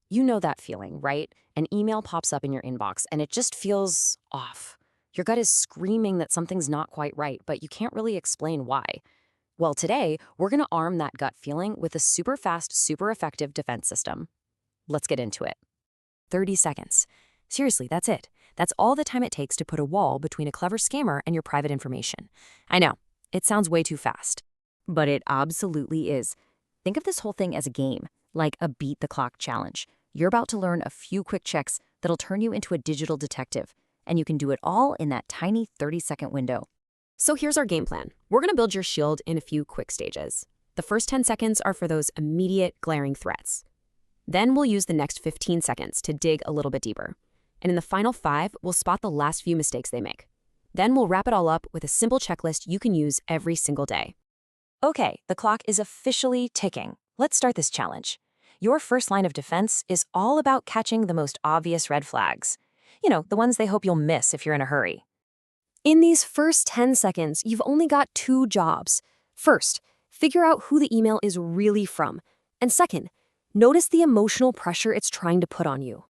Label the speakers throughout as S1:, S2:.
S1: You know that feeling, right? An email pops up in your inbox and it just feels off. Your gut is screaming that something's not quite right, but you can't really explain why. Well, today, we're going to arm that gut feeling with a super fast, super effective defense system. Let's get into it. 30 seconds. Seriously, that's it. That's all the time it takes to put a wall between a clever scammer and your private information. I know, it sounds way too fast, but it absolutely is. Think of this whole thing as a game, like a beat the clock challenge. You're about to learn a few quick checks that'll turn you into a digital detective, and you can do it all in that tiny 30-second window. So here's our game plan. We're going to build your shield in a few quick stages. The first 10 seconds are for those immediate, glaring threats. Then we'll use the next 15 seconds to dig a little bit deeper. And in the final 5, we'll spot the last few mistakes they make. Then we'll wrap it all up with a simple checklist you can use every single day. Okay, the clock is officially ticking. Let's start this challenge. Your first line of defense is all about catching the most obvious red flags. You know, the ones they hope you'll miss if you're in a hurry. In these first 10 seconds, you've only got 2 jobs. First, figure out who the email is really from. And second, notice the emotional pressure it's trying to put on you.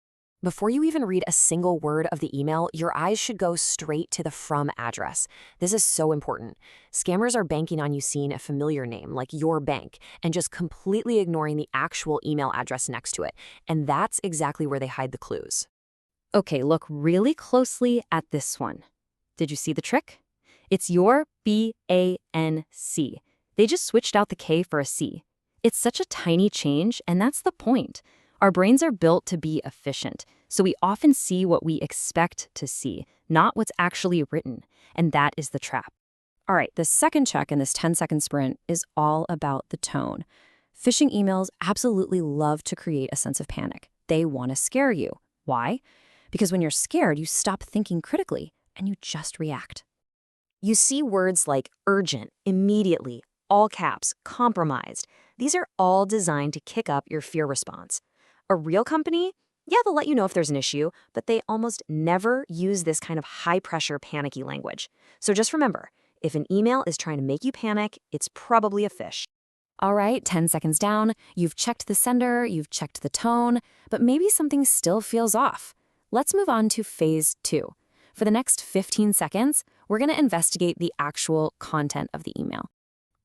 S1: Before you even read a single word of the email, your eyes should go straight to the from address. This is so important. Scammers are banking on you seeing a familiar name, like your bank, and just completely ignoring the actual email address next to it. And that's exactly where they hide the clues. Okay, look really closely at this one. Did you see the trick? It's your B-A-N-C. They just switched out the K for a C. It's such a tiny change, and that's the point. Our brains are built to be efficient, so we often see what we expect to see, not what's actually written, and that is the trap. All right, the second check in this 10-second sprint is all about the tone. Phishing emails absolutely love to create a sense of panic. They want to scare you. Why? Because when you're scared, you stop thinking critically, and you just react. You see words like urgent, immediately, all caps, compromised. These are all designed to kick up your fear response. A real company, yeah, they'll let you know if there's an issue, but they almost never use this kind of high-pressure, panicky language. So just remember, if an email is trying to make you panic, it's probably a phish. All right, 10 seconds down, you've checked the sender, you've checked the tone, but maybe something still feels off. Let's move on to phase 2. For the next 15 seconds, we're going to investigate the actual content of the email.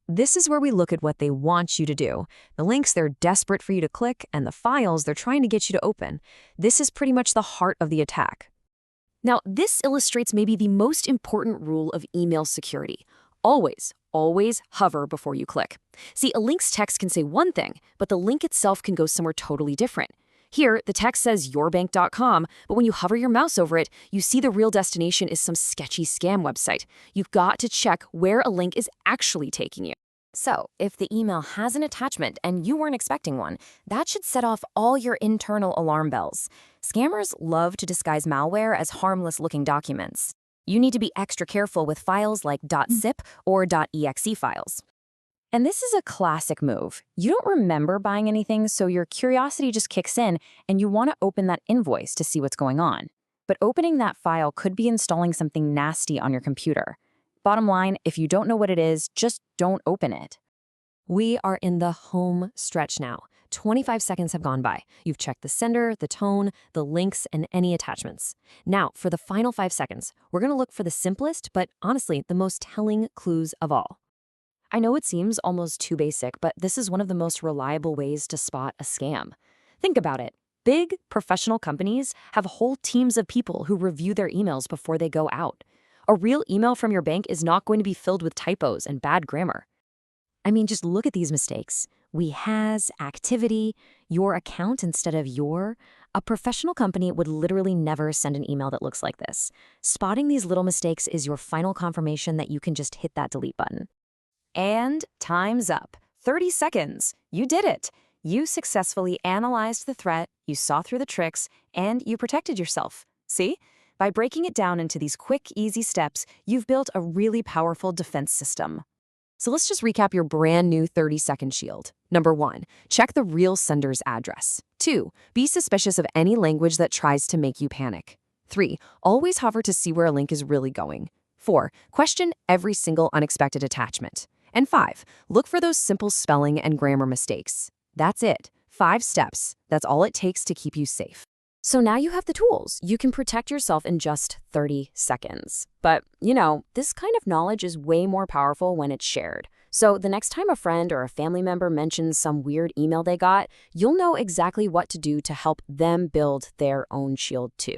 S1: This is where we look at what they want you to do, the links they're desperate for you to click, and the files they're trying to get you to open. This is pretty much the heart of the attack. Now, this illustrates maybe the most important rule of email security. Always hover before you click. See, a link's text can say one thing, but the link itself can go somewhere totally different. Here, the text says yourbank.com, but when you hover your mouse over it, you see the real destination is some sketchy scam website. You've got to check where a link is actually taking you. So, if the email has an attachment and you weren't expecting one, that should set off all your internal alarm bells. Scammers love to disguise malware as harmless-looking documents. You need to be extra careful with files like .zip or .exe files. And this is a classic move. You don't remember buying anything, so your curiosity just kicks in and you want to open that invoice to see what's going on. But opening that file could be installing something nasty on your computer. Bottom line, if you don't know what it is, just don't open it. We are in the home stretch now. 25 seconds have gone by. You've checked the sender, the tone, the links, and any attachments. Now, for the final 5 seconds, we're going to look for the simplest, but honestly, the most telling clues of all. I know it seems almost too basic, but this is one of the most reliable ways to spot a scam. Think about it. Big, professional companies have whole teams of people who review their emails before they go out. A real email from your bank is not going to be filled with typos and bad grammar. I mean, just look at these mistakes. We has, activity, your account instead of your. A professional company would literally never send an email that looks like this. Spotting these little mistakes is your final confirmation that you can just hit that delete button. And time's up. 30 seconds. You did it. You successfully analyzed the threat, you saw through the tricks, and you protected yourself. See? By breaking it down into these quick, easy steps, you've built a really powerful defense system. So let's just recap your brand new 30-second shield. Number 1, check the real sender's address. 2, be suspicious of any language that tries to make you panic. 3, always hover to see where a link is really going. 4, question every single unexpected attachment. And 5, look for those simple spelling and grammar mistakes. That's it.
S2: 5 steps. That's all it takes to keep you safe.
S1: So now you have the tools. You can protect yourself in just 30 seconds. But, this kind of knowledge is way more powerful when it's shared. So the next time a friend or a family member mentions some weird email they got, you'll know exactly what to do to help them build their own shield too.